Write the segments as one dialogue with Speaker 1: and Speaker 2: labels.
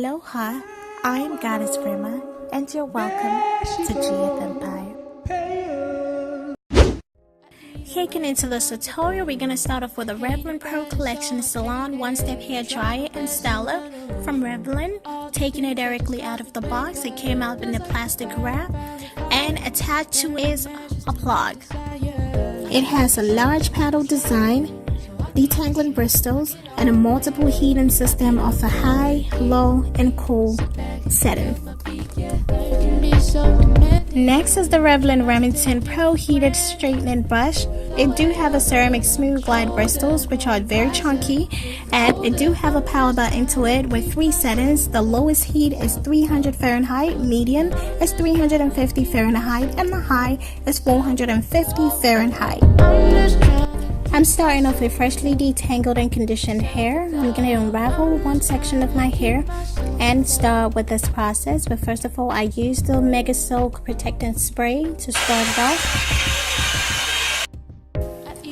Speaker 1: Aloha, I am Goddess Rima, and you're welcome to GF Empire. Kicking into this tutorial, we're going to start off with a Revlon Pro Collection Salon One-Step Hair Dryer and Styler from Revlon. Taking it directly out of the box, it came out in a plastic wrap, and attached to it is a plug. It has a large paddle design, detangling bristles, and a multiple heating system of a high, low, and cool setting. Next is the Revlon Remington Pro Heated Straightening Brush. It do have a ceramic smooth glide bristles, which are very chunky, and it do have a power button to it with 3 settings. The lowest heat is 300 Fahrenheit, medium is 350 Fahrenheit, and the high is 450 Fahrenheit. I'm starting off with freshly detangled and conditioned hair. I'm going to unravel one section of my hair and start with this process. But first of all, I use the Mega Soak Protectant Spray to start it off.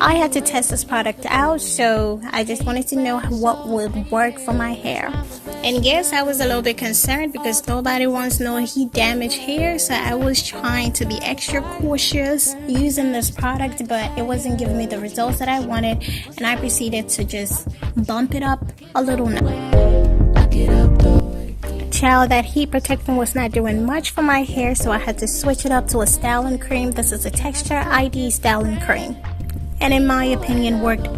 Speaker 1: I had to test this product out, so I just wanted to know what would work for my hair. And yes, I was a little bit concerned because nobody wants no heat damage hair, so I was trying to be extra cautious using this product, but it wasn't giving me the results that I wanted, and I proceeded to just bump it up a little. Child, that heat protectant was not doing much for my hair, so I had to switch it up to a styling cream. This is a Texture ID styling cream, and in my opinion worked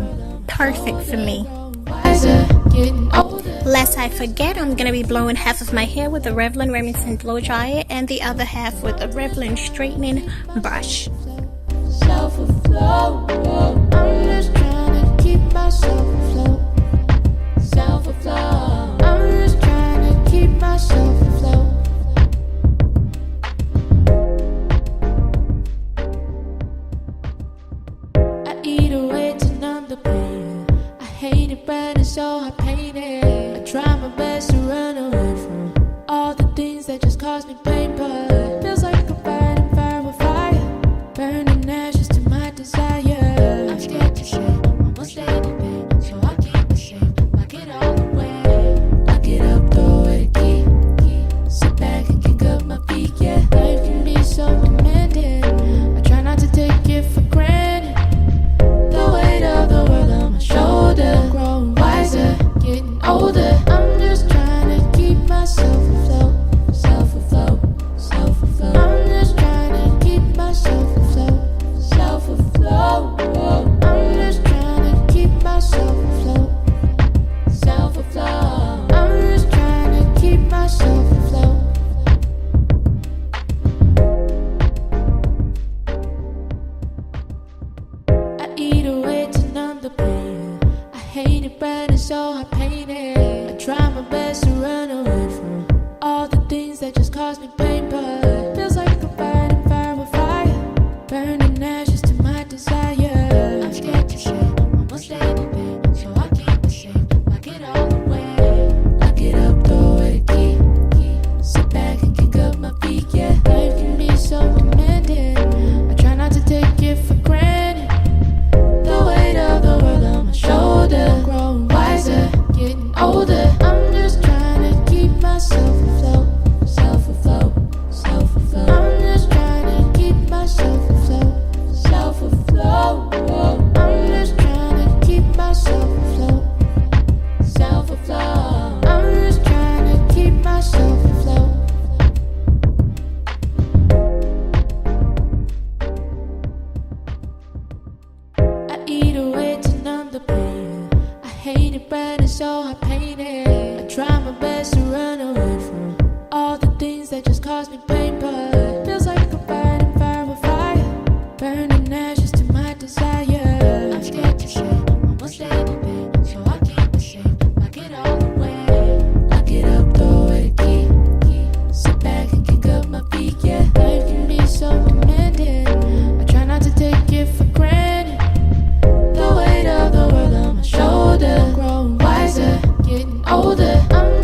Speaker 1: perfect for me. Lest I forget, I'm going to be blowing half of my hair with the Revlon Remington blow dryer and the other half with the Revlon straightening brush. I'm just trying to keep myself afloat. I'm just trying to keep myself afloat. I eat away to numb the pain. I hate it, but it's so I paint it. I try my best to run away from all the things that just cause me pain, but it feels like a burning fire with fire, burning ashes to my desire. I'm scared to shake, almost dead in pain, so I keep it safe, like it all the way. I get up, throw it a key, sit back and kick up my feet, yeah. Life can be so demanding, I try not to take it for granted. The weight of the world on my shoulder, growing wiser, getting older. I'm just trying to keep myself afloat, self afloat, self afloat. I'm just trying to keep myself afloat, self afloat. I'm just trying to keep myself afloat, self afloat. I'm just trying to keep myself afloat. I eat away to numb the pain. I hate it, but it's so I paint it. I try my best to run away from all the things that just cause me pain, but it feels like a burning fire with fire, burning ashes to my desire. I'm scared to shake, almost dead in pain, so I keep it safe, like it all the way. I get up, throw it a key, sit back and kick up my feet, yeah. Life can be so demanding, I try not to take it for granted. The weight of the world on my shoulder, growing wiser, getting older. I'm just trying to keep myself afloat, self afloat, self afloat. I'm just trying to keep myself afloat, self afloat. I'm just trying to keep myself afloat, self afloat. I'm just trying to keep myself afloat. I eat away to numb the pain. I hate it, but it's so I paint it. I try my best to run away from all the things that just cause me pain, but it feels like a burning fire with fire, burning ashes to my desire. I'm scared to shake, almost dead in pain, so I keep it safe, like it all the way. I get up, throw it a key, sit back and kick up my feet, yeah. Life can be so demanding, I try not to take it for granted. The weight of the world on my shoulder, growing wiser, getting older. I'm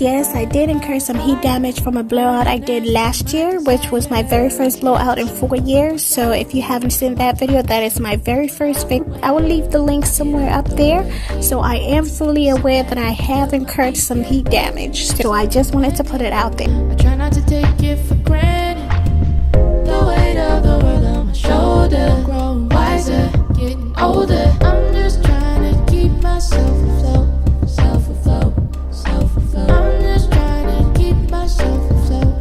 Speaker 2: yes, I did incur some heat damage from a blowout I did last year, which was my very first blowout in 4 years. So if you haven't seen that video, that is my very first video. I will leave the link somewhere up there. So I am fully aware that I have incurred some heat damage. So I just wanted to put it out there.
Speaker 1: I try not to take it for granted. The weight of the world on my shoulder. Growing wiser, getting older. I'm just trying to keep myself afloat. I'm just trying to keep myself afloat.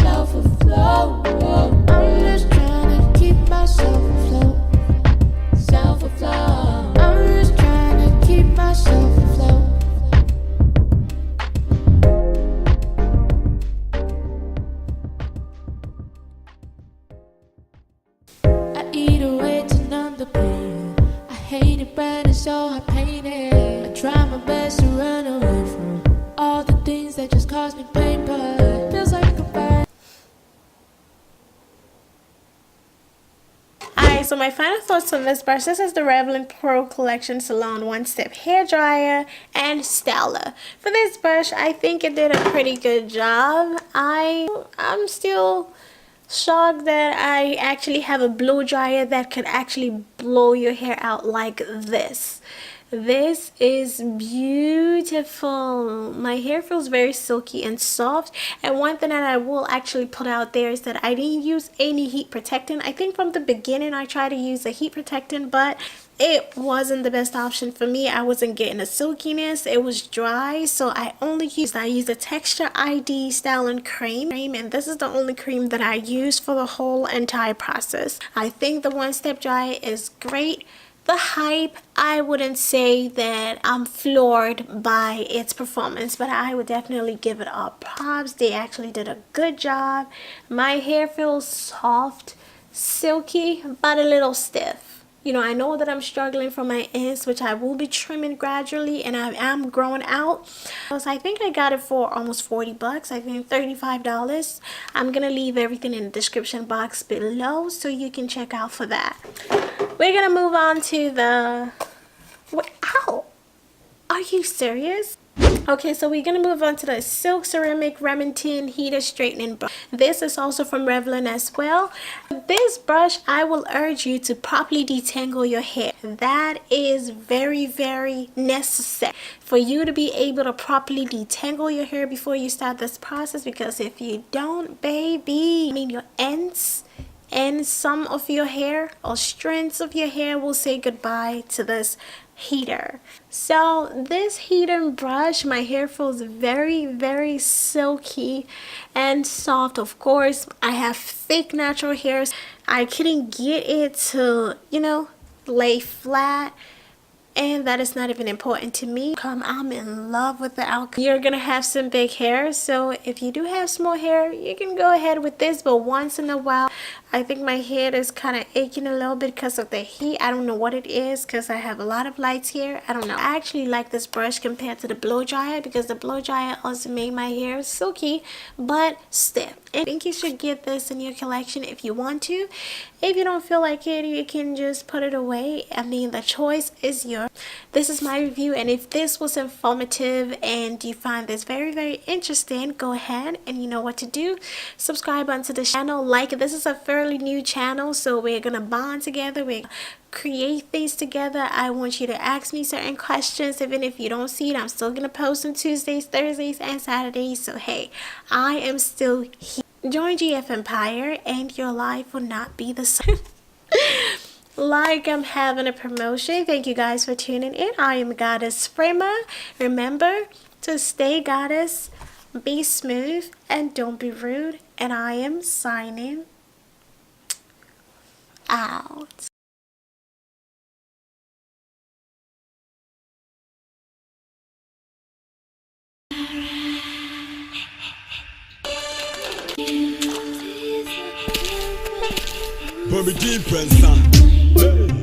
Speaker 1: Self-afloat. I'm just trying to keep myself afloat. Self-afloat. I'm just trying to keep myself afloat. I eat away to numb the pain. I hate it burning, so I paint it. I try my best to run away from all the things that just cause me pain, but it feels like a bad.
Speaker 2: Alright, so my final thoughts on this brush. This is the Revlon Pro Collection Salon One Step Hair Dryer and Styler. For this brush, I think it did a pretty good job. I'm still shocked that I actually have a blow dryer that could actually blow your hair out like this. This is beautiful. My hair feels very silky and soft. And one thing that I will actually put out there is that I didn't use any heat protectant. I think from the beginning I tried to use a heat protectant, but it wasn't the best option for me. I wasn't getting a silkiness. It was dry, so I used a Texture ID styling cream, and this is the only cream that I used for the whole entire process. I think the One Step Dryer is great. The hype, I wouldn't say that I'm floored by its performance, but I would definitely give it all props. They actually did a good job. My hair feels soft, silky, but a little stiff. You know, I know that I'm struggling from my ends, which I will be trimming gradually, and I am growing out. So I think I got it for almost 40 bucks. I think $35. I'm gonna leave everything in the description box below so you can check out for that. We're gonna move on to the... Ow! Are you serious? Okay, so we're gonna move on to the Silk Ceramic Remington Heater Straightening Brush. This is also from Revlon as well. This brush, I will urge you to properly detangle your hair. That is very, very necessary for you to be able to properly detangle your hair before you start this process, because if you don't, baby, I mean your ends and some of your hair or strands of your hair will say goodbye to this heater. So this heater brush, my hair feels very, very silky and soft. Of course, I have thick natural hairs. I couldn't get it to, you know, lay flat, and that is not even important to me. I'm in love with the outcome. You're gonna have some big hair, so if you do have small hair, you can go ahead with this, but once in a while, I think my head is kind of aching a little bit because of the heat. I don't know what it is, because I have a lot of lights here. I don't know. I actually like this brush compared to the blow dryer, because the blow dryer also made my hair silky but stiff. I think you should get this in your collection if you want to. If you don't feel like it, you can just put it away. I mean, the choice is yours. This is my review, and if this was informative and you find this very, very interesting, go ahead and you know what to do. Subscribe onto the channel. Like, this is a fairly new channel, so we're gonna bond together. We're create things together. I want you to ask me certain questions. Even if you don't see it, I'm still gonna post on Tuesdays, Thursdays, and Saturdays. So hey, I am still here. Join GF Empire and your life will not be the same. Like I'm having a promotion. Thank you guys for tuning in. I am Goddess Prima. Remember to stay goddess, be smooth, and don't be rude. And I am signing out.
Speaker 3: But me keep pressing.